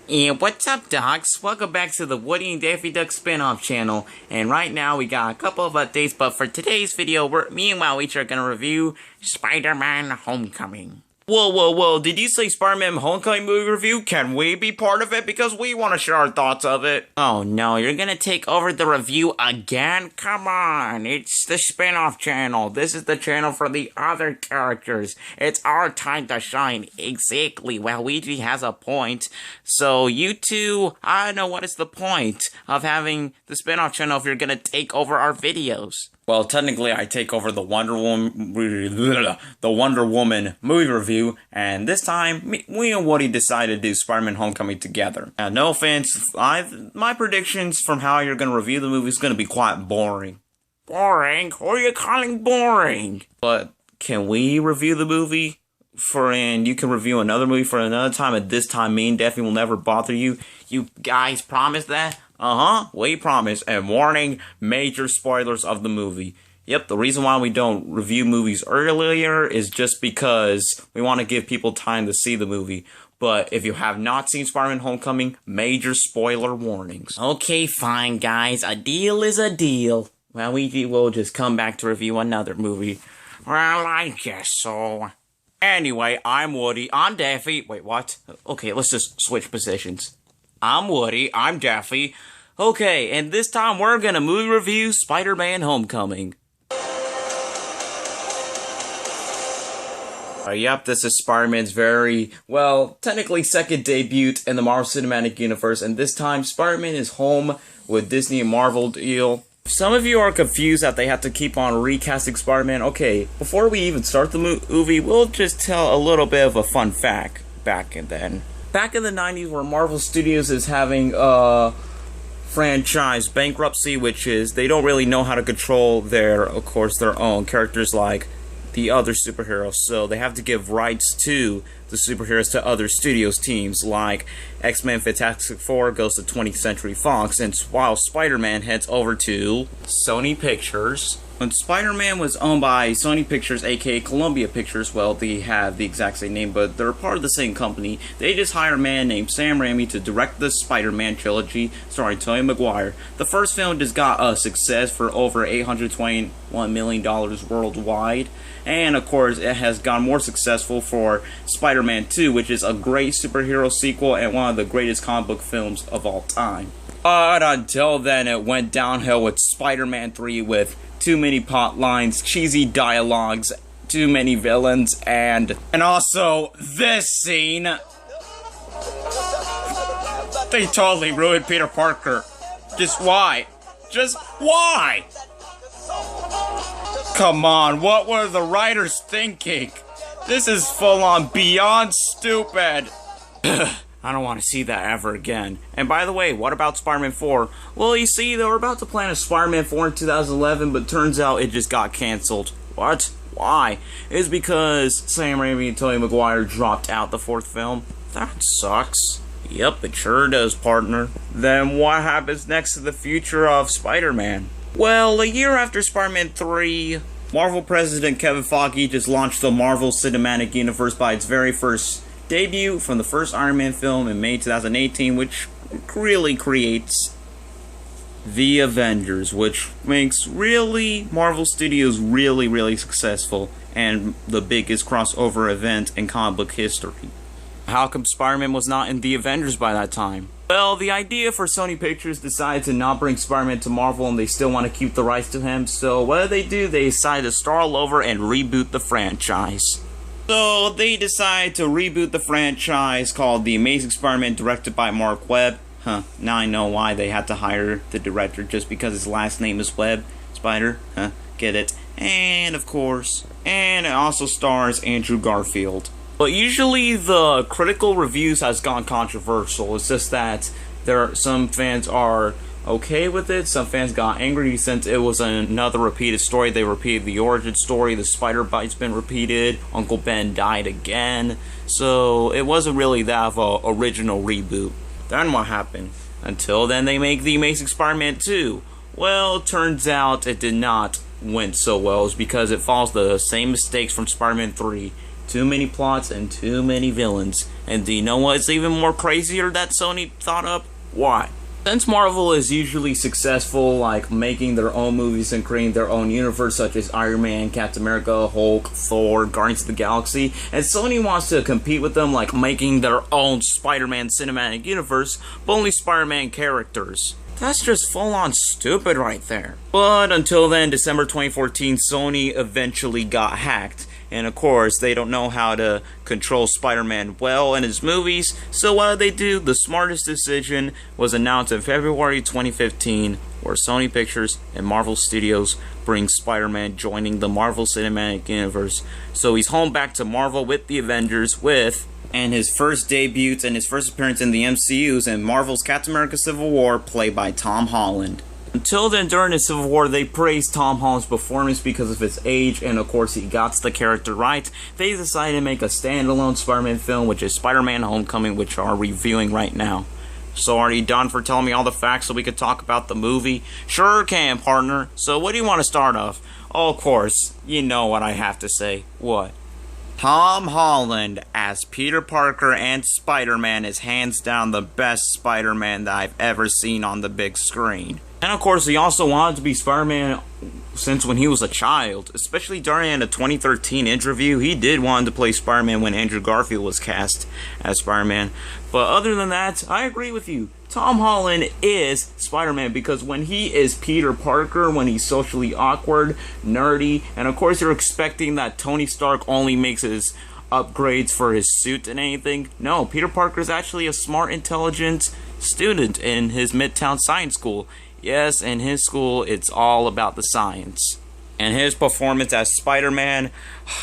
And what's up, dogs? Welcome back to the Woody and Daffy Duck spin-off channel. And right now we got a couple of updates, but for today's video, me and Wowie are gonna review Spider-Man Homecoming. Whoa, did you say Spider-Man Homecoming movie review? Can we be part of it? Because we want to share our thoughts of it. Oh no, you're gonna take over the review again? Come on, it's the spin-off channel. This is the channel for the other characters. It's our time to shine. Exactly, well, Ouija has a point. So you two, I don't know what is the point of having the spin-off channel if you're gonna take over our videos. Well, technically, I take over the Wonder Woman movie review, and this time, we and Woody decided to do Spider-Man Homecoming together. Now, no offense, my predictions from how you're going to review the movie is going to be quite boring. Boring? Who are you calling boring? But can we review the movie? And you can review another movie for another time, and this time me and Daffy will never bother you. You guys promise that? We promise. And warning, major spoilers of the movie. Yep, the reason why we don't review movies earlier is just because we want to give people time to see the movie. But if you have not seen Spider-Man Homecoming, major spoiler warnings. Okay, fine, guys. A deal is a deal. Well, we will just come back to review another movie. Well, I guess so. Anyway, I'm Woody, I'm Daffy. Wait, what? Okay, let's just switch positions. I'm Woody, I'm Daffy. Okay, and this time we're gonna movie review Spider-Man Homecoming. Yep, this is Spider-Man's technically second debut in the Marvel Cinematic Universe, and this time Spider-Man is home with Disney and Marvel deal. Some of you are confused that they have to keep on recasting Spider-Man. Okay, before we even start the movie, we'll just tell a little bit of a fun fact back in the 90s, where Marvel Studios is having franchise bankruptcy, which is they don't really know how to control their own characters like the other superheroes, so they have to give rights to the superheroes to other studios teams, like X-Men Fantastic Four goes to 20th Century Fox, and while Spider-Man heads over to Sony Pictures. When Spider-Man was owned by Sony Pictures, aka Columbia Pictures, well, they have the exact same name, but they're part of the same company. They just hired a man named Sam Raimi to direct the Spider-Man trilogy, starring Tobey Maguire. The first film just got a success for over $821 million worldwide, and of course, it has gotten more successful for Spider-Man 2, which is a great superhero sequel and one of the greatest comic book films of all time. But until then, it went downhill with Spider-Man 3 with too many plot lines, cheesy dialogues, too many villains, and also this scene. They totally ruined Peter Parker. Just why? Just why? Come on, what were the writers thinking? This is full on beyond stupid. I don't want to see that ever again. And by the way, what about Spider-Man 4? Well, you see, they were about to plan a Spider-Man 4 in 2011, but turns out it just got cancelled. What? Why? It's because Sam Raimi and Tobey Maguire dropped out the fourth film. That sucks. Yep, it sure does, partner. Then what happens next to the future of Spider-Man? Well, a year after Spider-Man 3, Marvel President Kevin Feige just launched the Marvel Cinematic Universe by its very first debut from the first Iron Man film in May 2018, which really creates the Avengers, which makes Marvel Studios really successful and the biggest crossover event in comic book history. How come Spider-Man was not in the Avengers by that time? Well, the idea for Sony Pictures decided to not bring Spider-Man to Marvel, and they still want to keep the rights to him, so what do? They decide to start all over and reboot the franchise. So they decide to reboot the franchise called The Amazing Spider-Man, directed by Mark Webb. Now I know why they had to hire the director, just because his last name is Webb. Spider, get it. And of course, and it also stars Andrew Garfield. But usually the critical reviews has gone controversial. It's just that some fans are okay with it. Some fans got angry since it was another repeated story. They repeated the origin story. The spider bite's been repeated. Uncle Ben died again. So it wasn't really that of an original reboot. Then what happened? Until then, they make The Amazing Spider-Man 2. Well, it turns out it did not went so well is because it follows the same mistakes from Spider-Man 3. Too many plots and too many villains. And do you know what's even more crazier that Sony thought up? What? Since Marvel is usually successful, like making their own movies and creating their own universe, such as Iron Man, Captain America, Hulk, Thor, Guardians of the Galaxy, and Sony wants to compete with them, like making their own Spider-Man cinematic universe, but only Spider-Man characters. That's just full-on stupid right there. But until then, December 2014, Sony eventually got hacked. And of course, they don't know how to control Spider-Man well in his movies, so what do? The smartest decision was announced in February 2015, where Sony Pictures and Marvel Studios bring Spider-Man joining the Marvel Cinematic Universe. So he's home back to Marvel with the Avengers and his first debut and his first appearance in the MCU's in Marvel's Captain America Civil War, played by Tom Holland. Until then, during the Civil War, they praised Tom Holland's performance because of his age, and of course he got the character right. They decided to make a standalone Spider-Man film, which is Spider-Man Homecoming, which we're reviewing right now. So are you done for telling me all the facts so we could talk about the movie? Sure can, partner. So what do you want to start off? Oh, of course, you know what I have to say. What? Tom Holland as Peter Parker and Spider-Man is hands down the best Spider-Man that I've ever seen on the big screen. And of course, he also wanted to be Spider-Man since when he was a child. Especially during a 2013 interview, he did want to play Spider-Man when Andrew Garfield was cast as Spider-Man. But other than that, I agree with you. Tom Holland is Spider-Man because when he is Peter Parker, when he's socially awkward, nerdy, and of course you're expecting that Tony Stark only makes his upgrades for his suit and anything. No, Peter Parker is actually a smart, intelligent student in his Midtown Science School. Yes, in his school, it's all about the science. And his performance as Spider-Man,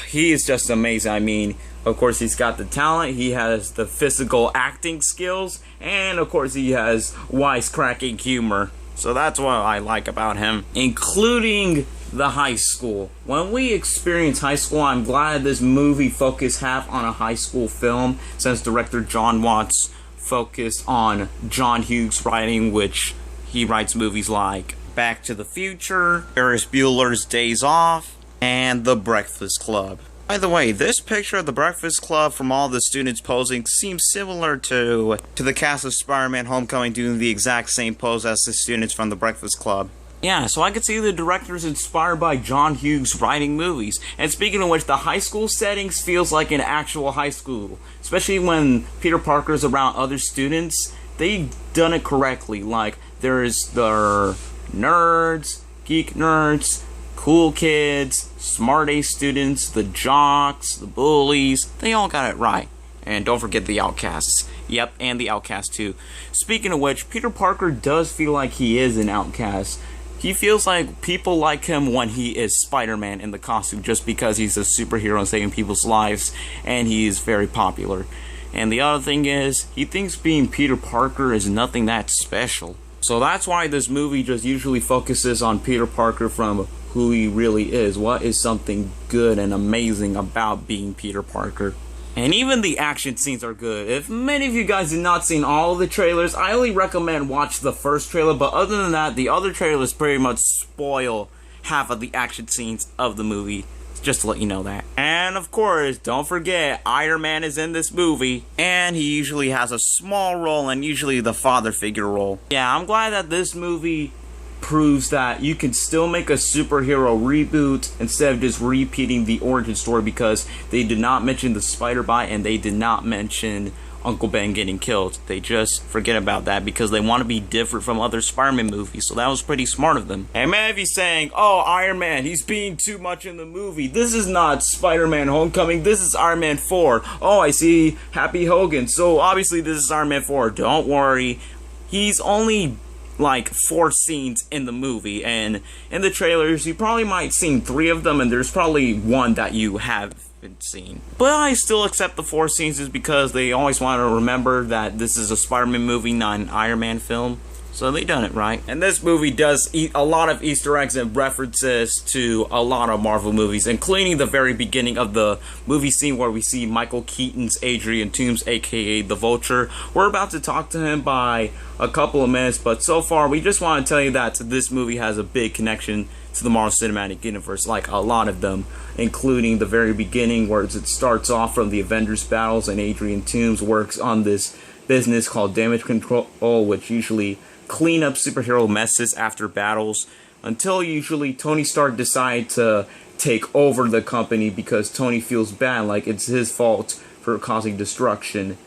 he is just amazing. I mean, of course, he's got the talent, he has the physical acting skills, and of course, he has wisecracking humor. So that's what I like about him, including the high school. When we experience high school, I'm glad this movie focused half on a high school film, since director John Watts focused on John Hughes' writing, which he writes movies like Back to the Future, Ferris Bueller's Days Off, and The Breakfast Club. By the way, this picture of The Breakfast Club from all the students posing seems similar to the cast of Spider-Man Homecoming doing the exact same pose as the students from The Breakfast Club. Yeah, so I could see the directors inspired by John Hughes writing movies. And speaking of which, the high school settings feels like an actual high school. Especially when Peter Parker's around other students. They've done it correctly. Like, there's the nerds, geek nerds, cool kids, smart A students, the jocks, the bullies. They all got it right. And don't forget the outcasts. Yep, and the outcast too. Speaking of which, Peter Parker does feel like he is an outcast. He feels like people like him when he is Spider-Man in the costume just because he's a superhero saving people's lives and he is very popular. And the other thing is, he thinks being Peter Parker is nothing that special. So that's why this movie just usually focuses on Peter Parker from who he really is. What is something good and amazing about being Peter Parker? And even the action scenes are good. If many of you guys have not seen all of the trailers, I only recommend watch the first trailer. But other than that, the other trailers pretty much spoil half of the action scenes of the movie. Just to let you know that. And of course, don't forget, Iron Man is in this movie. And he usually has a small role and usually the father figure role. Yeah, I'm glad that this movie proves that you can still make a superhero reboot instead of just repeating the origin story, because they did not mention the spider bite and they did not mention Uncle Ben getting killed. They just forget about that because they want to be different from other Spider-Man movies, so that was pretty smart of them. And many of you saying, oh, Iron Man, he's being too much in the movie. This is not Spider-Man Homecoming, this is Iron Man 4. Oh, I see Happy Hogan, so obviously this is Iron Man 4. Don't worry, he's only like 4 scenes in the movie, and in the trailers you probably might seen 3 of them, and there's probably 1 that you haven't seen. But I still accept the 4 scenes is because they always want to remember that this is a Spider-Man movie, not an Iron Man film. So they done it right. And this movie does a lot of Easter eggs and references to a lot of Marvel movies, including the very beginning of the movie scene where we see Michael Keaton's Adrian Toomes, aka the Vulture. We're about to talk to him by a couple of minutes, but so far we just want to tell you that this movie has a big connection to the Marvel Cinematic Universe, like a lot of them, including the very beginning where it starts off from the Avengers battles and Adrian Toomes works on this business called Damage Control, which usually clean up superhero messes after battles, until usually Tony Stark decides to take over the company because Tony feels bad, like it's his fault for causing destruction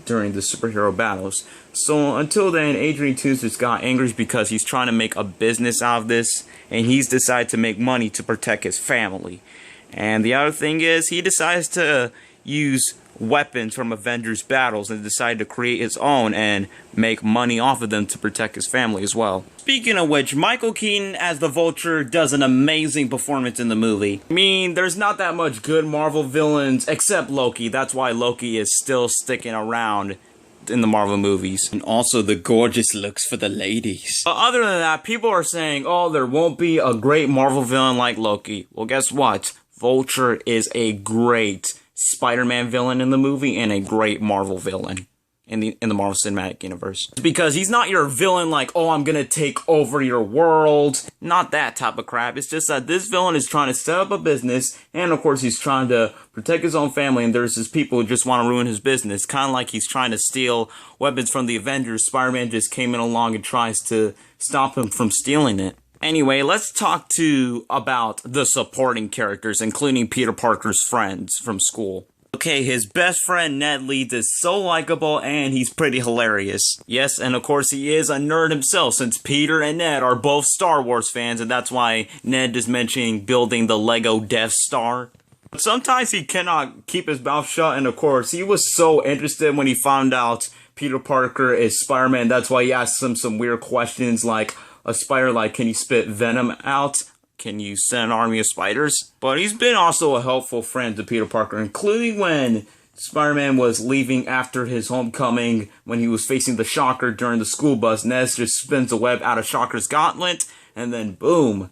during the superhero battles. So until then, Adrian Toomes just got angry because he's trying to make a business out of this, and he's decided to make money to protect his family. And the other thing is, he decides to use weapons from Avengers battles and decided to create his own and make money off of them to protect his family as well. Speaking of which, Michael Keaton as the Vulture does an amazing performance in the movie. I mean, there's not that much good Marvel villains except Loki. That's why Loki is still sticking around in the Marvel movies. And also the gorgeous looks for the ladies. But other than that, people are saying, oh, there won't be a great Marvel villain like Loki. Well, guess what? Vulture is a great Spider-Man villain in the movie and a great Marvel villain in the Marvel Cinematic Universe. Because he's not your villain like, oh, I'm gonna take over your world. Not that type of crap. It's just that this villain is trying to set up a business, and of course he's trying to protect his own family, and there's these people who just want to ruin his business. Kind of like he's trying to steal weapons from the Avengers. Spider-Man just came in along and tries to stop him from stealing it. Anyway, let's talk about the supporting characters, including Peter Parker's friends from school. Okay, his best friend Ned Leeds is so likable and he's pretty hilarious. Yes, and of course he is a nerd himself, since Peter and Ned are both Star Wars fans, and that's why Ned is mentioning building the Lego Death Star. But sometimes he cannot keep his mouth shut, and of course he was so interested when he found out Peter Parker is Spider-Man. That's why he asked him some weird questions like, a spider, like, can you spit venom out? Can you send an army of spiders? But he's been also a helpful friend to Peter Parker, including when Spider-Man was leaving after his homecoming, when he was facing the Shocker during the school bus. Ned just spins a web out of Shocker's gauntlet, and then boom,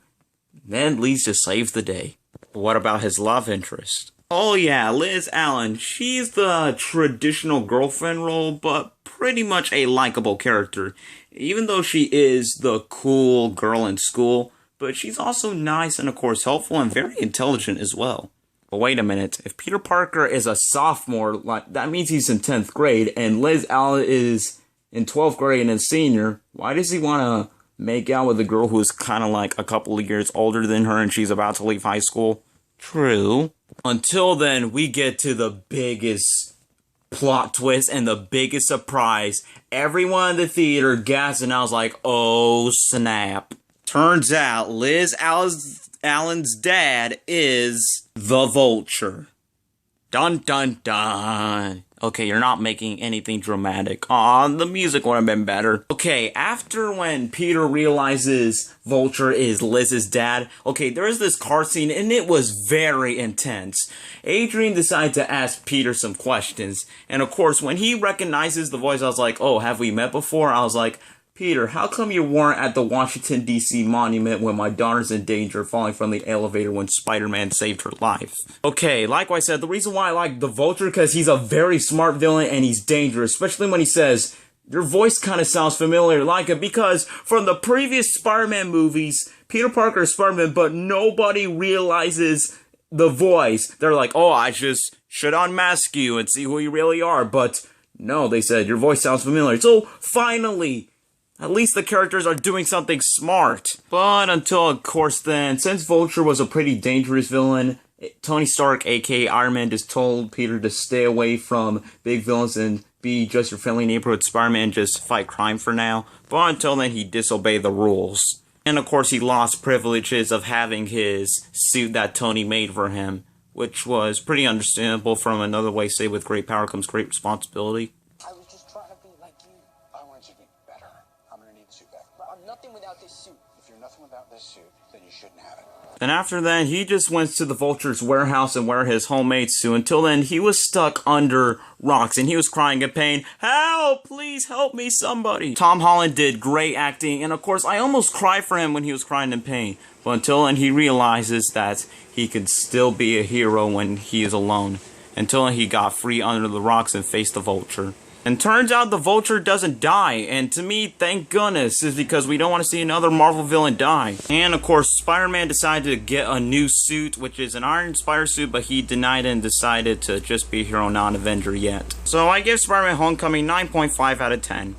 Ned Leeds just saves the day. But what about his love interest? Oh yeah, Liz Allen. She's the traditional girlfriend role, but pretty much a likable character. Even though she is the cool girl in school, but she's also nice and of course helpful and very intelligent as well. But wait a minute, if Peter Parker is a sophomore, like that means he's in 10th grade, and Liz Allen is in 12th grade and a senior, why does he want to make out with a girl who's kind of like a couple of years older than her and she's about to leave high school? True. Until then, we get to the biggest plot twist and the biggest surprise. Everyone in the theater gasped, and I was like, oh snap. Turns out Liz Allen's dad is the Vulture. Dun dun dun. Okay, you're not making anything dramatic. Aw, the music would have been better. Okay, after when Peter realizes Vulture is Liz's dad, okay, there is this car scene and it was very intense. Adrian decided to ask Peter some questions. And of course, when he recognizes the voice, I was like, oh, have we met before? I was like, Peter, how come you weren't at the Washington, D.C. monument when my daughter's in danger falling from the elevator when Spider-Man saved her life? Okay, like I said, the reason why I like the Vulture, because he's a very smart villain and he's dangerous, especially when he says, your voice kind of sounds familiar, like it, because from the previous Spider-Man movies, Peter Parker is Spider-Man, but nobody realizes the voice. They're like, oh, I just should unmask you and see who you really are, but no, they said, your voice sounds familiar. So, finally, at least the characters are doing something smart. But until, of course, then, since Vulture was a pretty dangerous villain, Tony Stark, aka Iron Man, just told Peter to stay away from big villains and be just your friendly neighborhood Spider-Man, just fight crime for now. But until then, he disobeyed the rules. And of course, he lost privileges of having his suit that Tony made for him, which was pretty understandable. From another way, say, with great power comes great responsibility. I was just trying to be like you. I want you to be better. I'm gonna need the suit back. I'm nothing without this suit. If If you're nothing without this suit, then you shouldn't have it. And after that, he just went to the Vulture's warehouse and wear his homemade suit. Until then, he was stuck under rocks and he was crying in pain. Help! Please help me, somebody! Tom Holland did great acting, and of course, I almost cried for him when he was crying in pain. But until then, he realizes that he could still be a hero when he is alone. Until he got free under the rocks and faced the Vulture. And turns out the Vulture doesn't die, and to me, thank goodness, is because we don't want to see another Marvel villain die. And of course, Spider-Man decided to get a new suit, which is an Iron Spider suit, but he denied it and decided to just be a hero, not an Avenger yet. So I give Spider-Man Homecoming 9.5 out of 10.